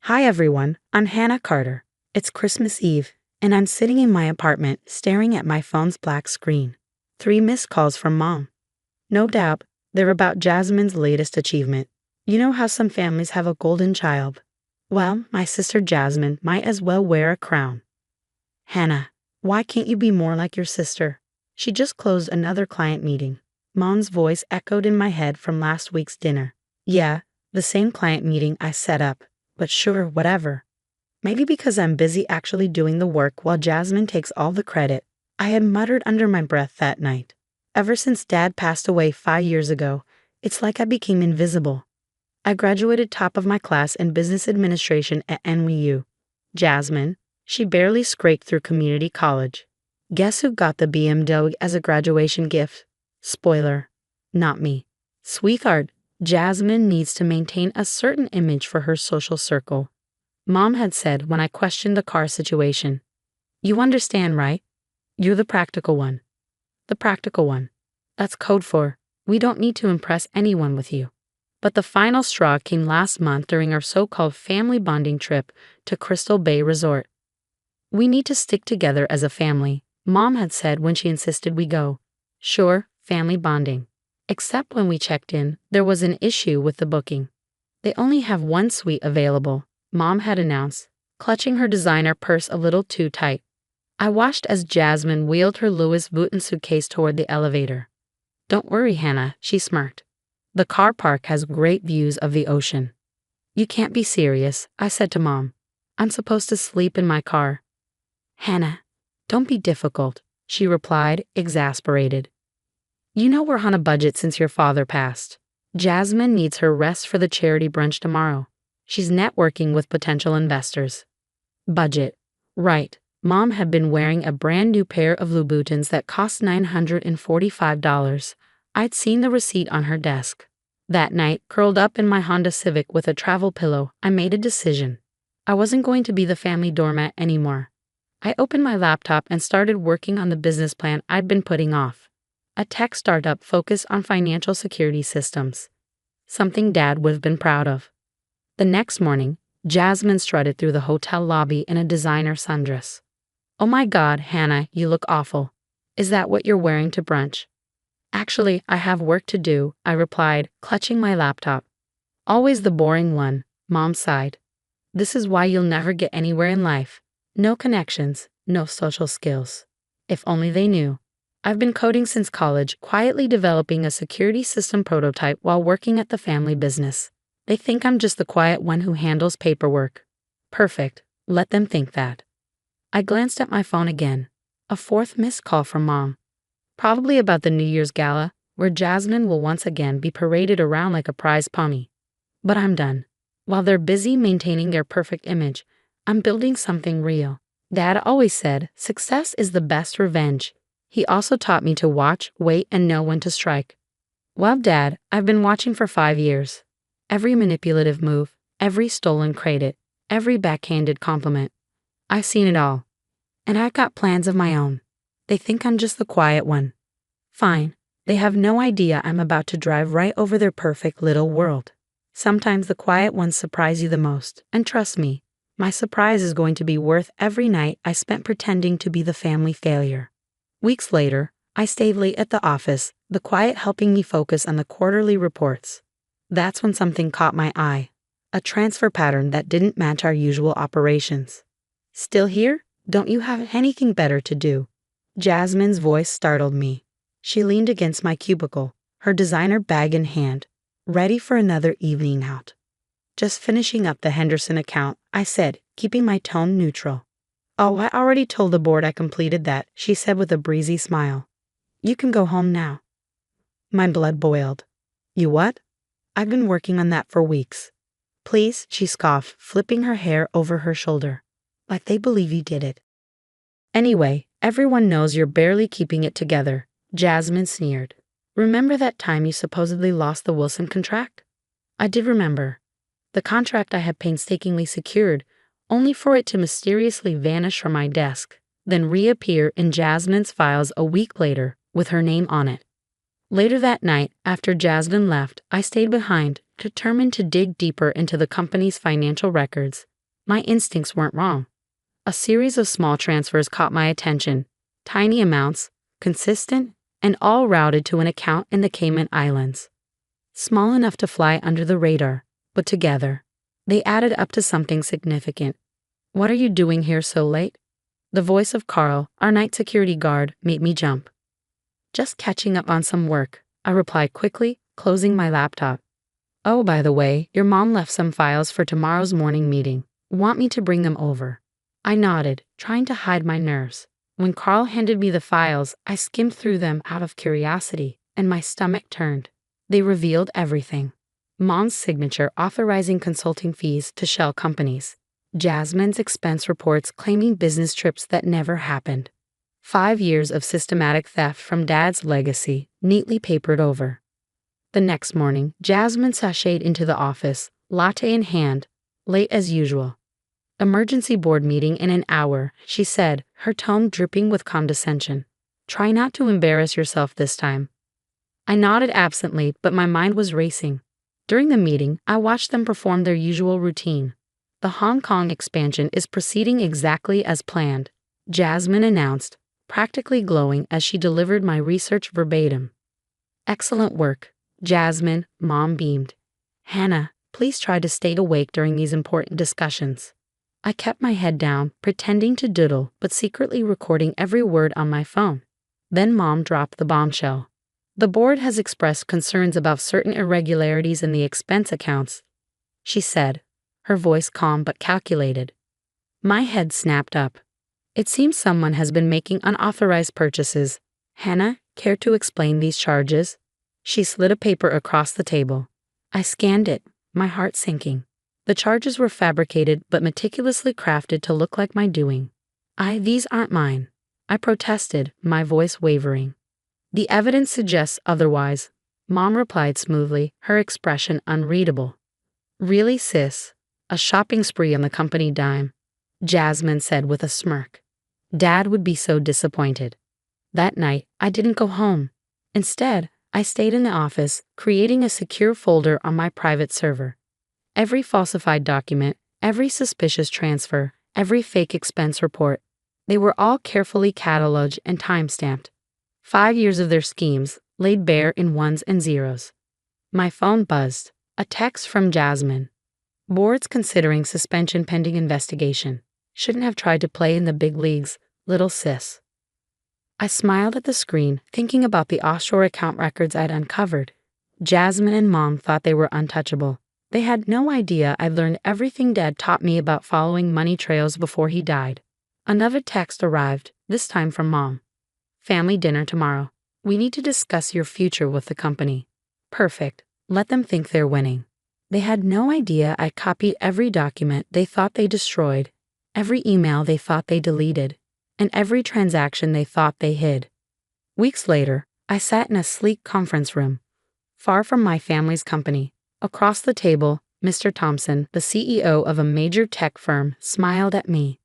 Hi everyone, I'm Hannah Carter. It's Christmas Eve, and I'm sitting in my apartment staring at my phone's black screen. 3 missed calls from Mom. No doubt, they're about Jasmine's latest achievement. You know how some families have a golden child? Well, my sister Jasmine might as well wear a crown. Hannah, why can't you be more like your sister? She just closed another client meeting. Mom's voice echoed in my head from last week's dinner. Yeah, the same client meeting I set up. But sure, whatever. Maybe because I'm busy actually doing the work while Jasmine takes all the credit, I had muttered under my breath that night. Ever since Dad passed away 5 years ago, it's like I became invisible. I graduated top of my class in business administration at NYU. Jasmine, she barely scraped through community college. Guess who got the BMW as a graduation gift? Spoiler, not me. Sweetheart, Jasmine needs to maintain a certain image for her social circle. Mom had said when I questioned the car situation. You understand, right? You're the practical one. The practical one. That's code for, we don't need to impress anyone with you. But the final straw came last month during our so-called family bonding trip to Crystal Bay Resort. We need to stick together as a family, Mom had said when she insisted we go. Sure, family bonding. Except when we checked in, there was an issue with the booking. They only have one suite available, Mom had announced, clutching her designer purse a little too tight. I watched as Jasmine wheeled her Louis Vuitton suitcase toward the elevator. Don't worry, Hannah, she smirked. The car park has great views of the ocean. You can't be serious, I said to Mom. I'm supposed to sleep in my car. Hannah, don't be difficult, she replied, exasperated. You know we're on a budget since your father passed. Jasmine needs her rest for the charity brunch tomorrow. She's networking with potential investors. Budget. Right. Mom had been wearing a brand new pair of Louboutins that cost $945. I'd seen the receipt on her desk. That night, curled up in my Honda Civic with a travel pillow, I made a decision. I wasn't going to be the family doormat anymore. I opened my laptop and started working on the business plan I'd been putting off. A tech startup focused on financial security systems. Something Dad would have been proud of. The next morning, Jasmine strutted through the hotel lobby in a designer sundress. Oh my God, Hannah, you look awful. Is that what you're wearing to brunch? Actually, I have work to do, I replied, clutching my laptop. Always the boring one, Mom sighed. This is why you'll never get anywhere in life. No connections, no social skills. If only they knew. I've been coding since college, quietly developing a security system prototype while working at the family business. They think I'm just the quiet one who handles paperwork. Perfect. Let them think that. I glanced at my phone again. A 4th missed call from Mom. Probably about the New Year's gala, where Jasmine will once again be paraded around like a prize pony. But I'm done. While they're busy maintaining their perfect image, I'm building something real. Dad always said, success is the best revenge. He also taught me to watch, wait, and know when to strike. Well, Dad, I've been watching for 5 years. Every manipulative move, every stolen credit, every backhanded compliment. I've seen it all. And I've got plans of my own. They think I'm just the quiet one. Fine. They have no idea I'm about to drive right over their perfect little world. Sometimes the quiet ones surprise you the most, and trust me, my surprise is going to be worth every night I spent pretending to be the family failure. Weeks later, I stayed late at the office, the quiet helping me focus on the quarterly reports. That's when something caught my eye. A transfer pattern that didn't match our usual operations. Still here? Don't you have anything better to do? Jasmine's voice startled me. She leaned against my cubicle, her designer bag in hand, ready for another evening out. Just finishing up the Henderson account, I said, keeping my tone neutral. Oh, I already told the board I completed that, she said with a breezy smile. You can go home now. My blood boiled. You what? I've been working on that for weeks. Please, she scoffed, flipping her hair over her shoulder. Like they believe you did it. Anyway, everyone knows you're barely keeping it together, Jasmine sneered. Remember that time you supposedly lost the Wilson contract? I did remember. The contract I had painstakingly secured, only for it to mysteriously vanish from my desk, then reappear in Jasmine's files a week later with her name on it. Later that night, after Jasmine left, I stayed behind, determined to dig deeper into the company's financial records, My instincts weren't wrong. A series of small transfers caught my attention. Tiny amounts, consistent, and all routed to an account in the Cayman Islands. Small enough to fly under the radar, but together, they added up to something significant. "What are you doing here so late?" The voice of Carl, our night security guard, made me jump. "Just catching up on some work," I replied quickly, closing my laptop. "Oh, by the way, your mom left some files for tomorrow's morning meeting. Want me to bring them over?" I nodded, trying to hide my nerves. When Carl handed me the files, I skimmed through them out of curiosity, and my stomach turned. They revealed everything. Mom's signature authorizing consulting fees to shell companies. Jasmine's expense reports claiming business trips that never happened. 5 years of systematic theft from Dad's legacy, neatly papered over. The next morning, Jasmine sashayed into the office, latte in hand, late as usual. "Emergency board meeting in an hour," she said, her tone dripping with condescension. "Try not to embarrass yourself this time." I nodded absently, but my mind was racing. During the meeting, I watched them perform their usual routine. "The Hong Kong expansion is proceeding exactly as planned," Jasmine announced, practically glowing as she delivered my research verbatim. "Excellent work, Jasmine," Mom beamed. "Hannah, please try to stay awake during these important discussions." I kept my head down, pretending to doodle, but secretly recording every word on my phone. Then Mom dropped the bombshell. "The board has expressed concerns about certain irregularities in the expense accounts," she said, her voice calm but calculated. My head snapped up. "It seems someone has been making unauthorized purchases. Hannah, care to explain these charges?" She slid a paper across the table. I scanned it, my heart sinking. The charges were fabricated but meticulously crafted to look like my doing. These aren't mine," I protested, my voice wavering. "The evidence suggests otherwise," Mom replied smoothly, her expression unreadable. "Really, sis? A shopping spree on the company dime," Jasmine said with a smirk. "Dad would be so disappointed." That night, I didn't go home. Instead, I stayed in the office, creating a secure folder on my private server. Every falsified document, every suspicious transfer, every fake expense report, they were all carefully cataloged and time-stamped. 5 years of their schemes, laid bare in ones and zeros. My phone buzzed. A text from Jasmine. "Board's considering suspension pending investigation. Shouldn't have tried to play in the big leagues, little sis." I smiled at the screen, thinking about the offshore account records I'd uncovered. Jasmine and Mom thought they were untouchable. They had no idea I'd learned everything Dad taught me about following money trails before he died. Another text arrived, this time from Mom. "Family dinner tomorrow. We need to discuss your future with the company." Perfect. Let them think they're winning. They had no idea I copied every document they thought they destroyed, every email they thought they deleted, and every transaction they thought they hid. Weeks later, I sat in a sleek conference room, far from my family's company. Across the table, Mr. Thompson, the CEO of a major tech firm, smiled at me.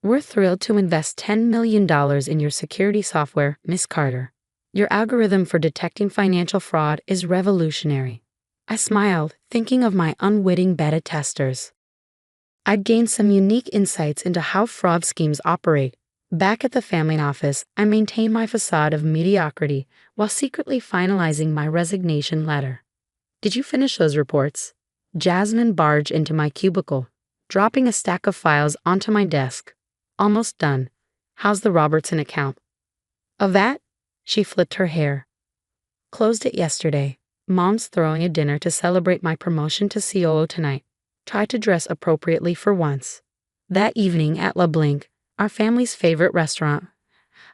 "We're thrilled to invest $10 million in your security software, Miss Carter. Your algorithm for detecting financial fraud is revolutionary." I smiled, thinking of my unwitting beta testers. I'd gained some unique insights into how fraud schemes operate. Back at the family office, I maintained my facade of mediocrity while secretly finalizing my resignation letter. "Did you finish those reports?" Jasmine barged into my cubicle, dropping a stack of files onto my desk. "Almost done. How's the Robertson account?" "Of that?" She flipped her hair. "Closed it yesterday. Mom's throwing a dinner to celebrate my promotion to COO tonight. Try to dress appropriately for once." That evening at La Blinc, our family's favorite restaurant,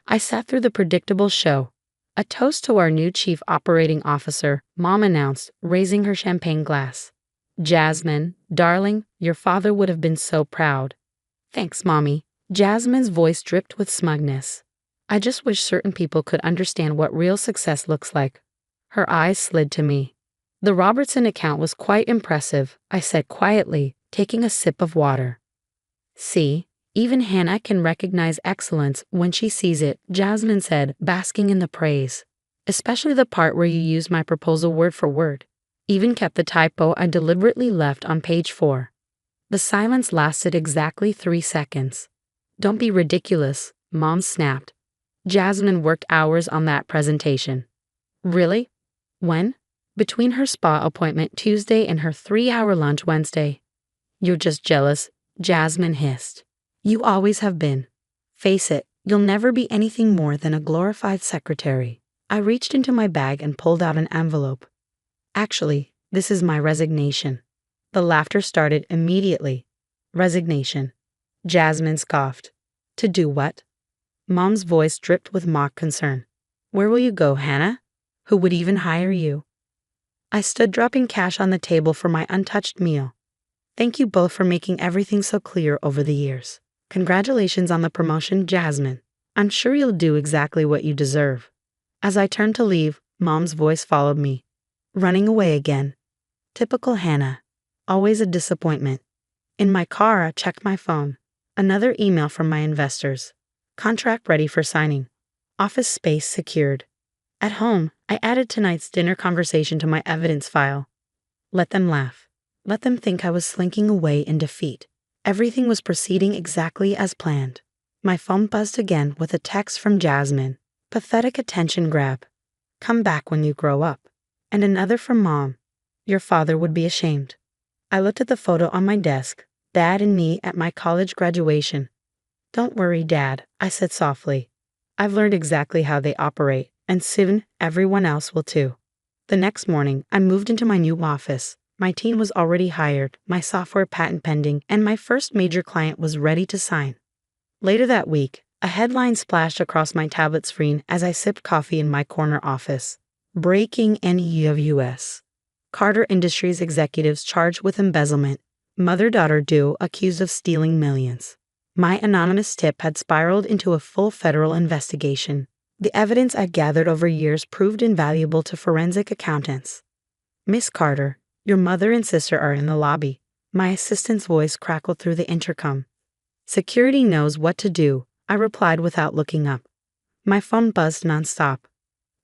I sat through the predictable show. "A toast to our new chief operating officer," Mom announced, raising her champagne glass. "Jasmine, darling, your father would have been so proud." "Thanks, Mommy." Jasmine's voice dripped with smugness. "I just wish certain people could understand what real success looks like." Her eyes slid to me. "The Robertson account was quite impressive," I said quietly, taking a sip of water. "See, even Hannah can recognize excellence when she sees it," Jasmine said, basking in the praise. "Especially the part where you used my proposal word for word. Even kept the typo I deliberately left on page 4. The silence lasted exactly 3 seconds. Don't be ridiculous, Mom snapped. Jasmine worked hours on that presentation. Really? When? Between her spa appointment Tuesday and her 3-hour lunch Wednesday. You're just jealous, Jasmine hissed. You always have been. Face it, you'll never be anything more than a glorified secretary. I reached into my bag and pulled out an envelope. Actually, this is my resignation. The laughter started immediately. Resignation. Jasmine scoffed. To do what? Mom's voice dripped with mock concern. Where will you go, Hannah? Who would even hire you? I stood dropping cash on the table for my untouched meal. Thank you both for making everything so clear over the years. Congratulations on the promotion, Jasmine. I'm sure you'll do exactly what you deserve. As I turned to leave, Mom's voice followed me. Running away again. Typical Hannah. Always a disappointment. In my car, I checked my phone. Another email from my investors. Contract ready for signing. Office space secured. At home, I added tonight's dinner conversation to my evidence file. Let them laugh. Let them think I was slinking away in defeat. Everything was proceeding exactly as planned. My phone buzzed again with a text from Jasmine. Pathetic attention grab. Come back when you grow up. And another from Mom. Your father would be ashamed. I looked at the photo on my desk. Dad and me at my college graduation. Don't worry, Dad, I said softly. I've learned exactly how they operate, and soon everyone else will too. The next morning, I moved into my new office. My team was already hired, my software patent pending, and my first major client was ready to sign. Later that week, a headline splashed across my tablet screen as I sipped coffee in my corner office. Breaking news. Carter Industries executives charged with embezzlement. Mother-daughter duo accused of stealing millions. My anonymous tip had spiraled into a full federal investigation. The evidence I'd gathered over years proved invaluable to forensic accountants. Miss Carter, your mother and sister are in the lobby. My assistant's voice crackled through the intercom. Security knows what to do, I replied without looking up. My phone buzzed nonstop.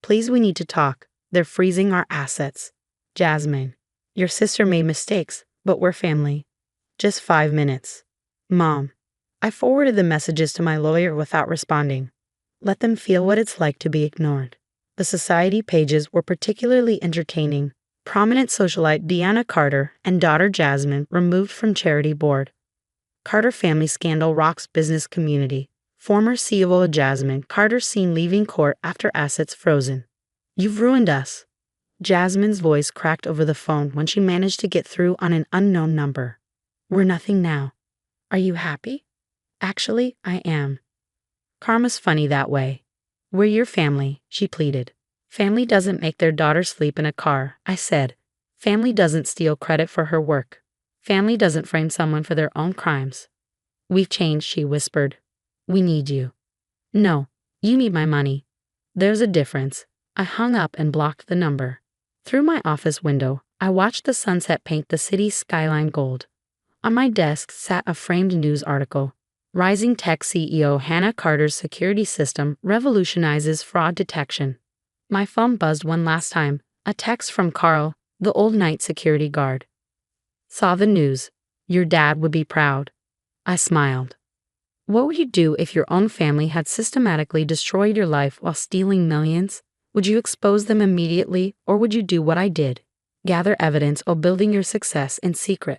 Please, we need to talk. They're freezing our assets. Jasmine, your sister made mistakes, but we're family. Just 5 minutes. Mom. I forwarded the messages to my lawyer without responding. Let them feel what it's like to be ignored. The society pages were particularly entertaining. Prominent socialite Deanna Carter and daughter Jasmine removed from charity board. Carter family scandal rocks business community. Former CEO Jasmine Carter seen leaving court after assets frozen. You've ruined us. Jasmine's voice cracked over the phone when she managed to get through on an unknown number. We're nothing now. Are you happy? Actually, I am. Karma's funny that way. We're your family, she pleaded. Family doesn't make their daughter sleep in a car, I said. Family doesn't steal credit for her work. Family doesn't frame someone for their own crimes. We've changed, she whispered. We need you. No, you need my money. There's a difference. I hung up and blocked the number. Through my office window, I watched the sunset paint the city's skyline gold. On my desk sat a framed news article. Rising tech CEO Hannah Carter's security system revolutionizes fraud detection. My phone buzzed one last time, a text from Carl, the old night security guard. Saw the news. Your dad would be proud. I smiled. What would you do if your own family had systematically destroyed your life while stealing millions? Would you expose them immediately, or would you do what I did? Gather evidence while building your success in secret?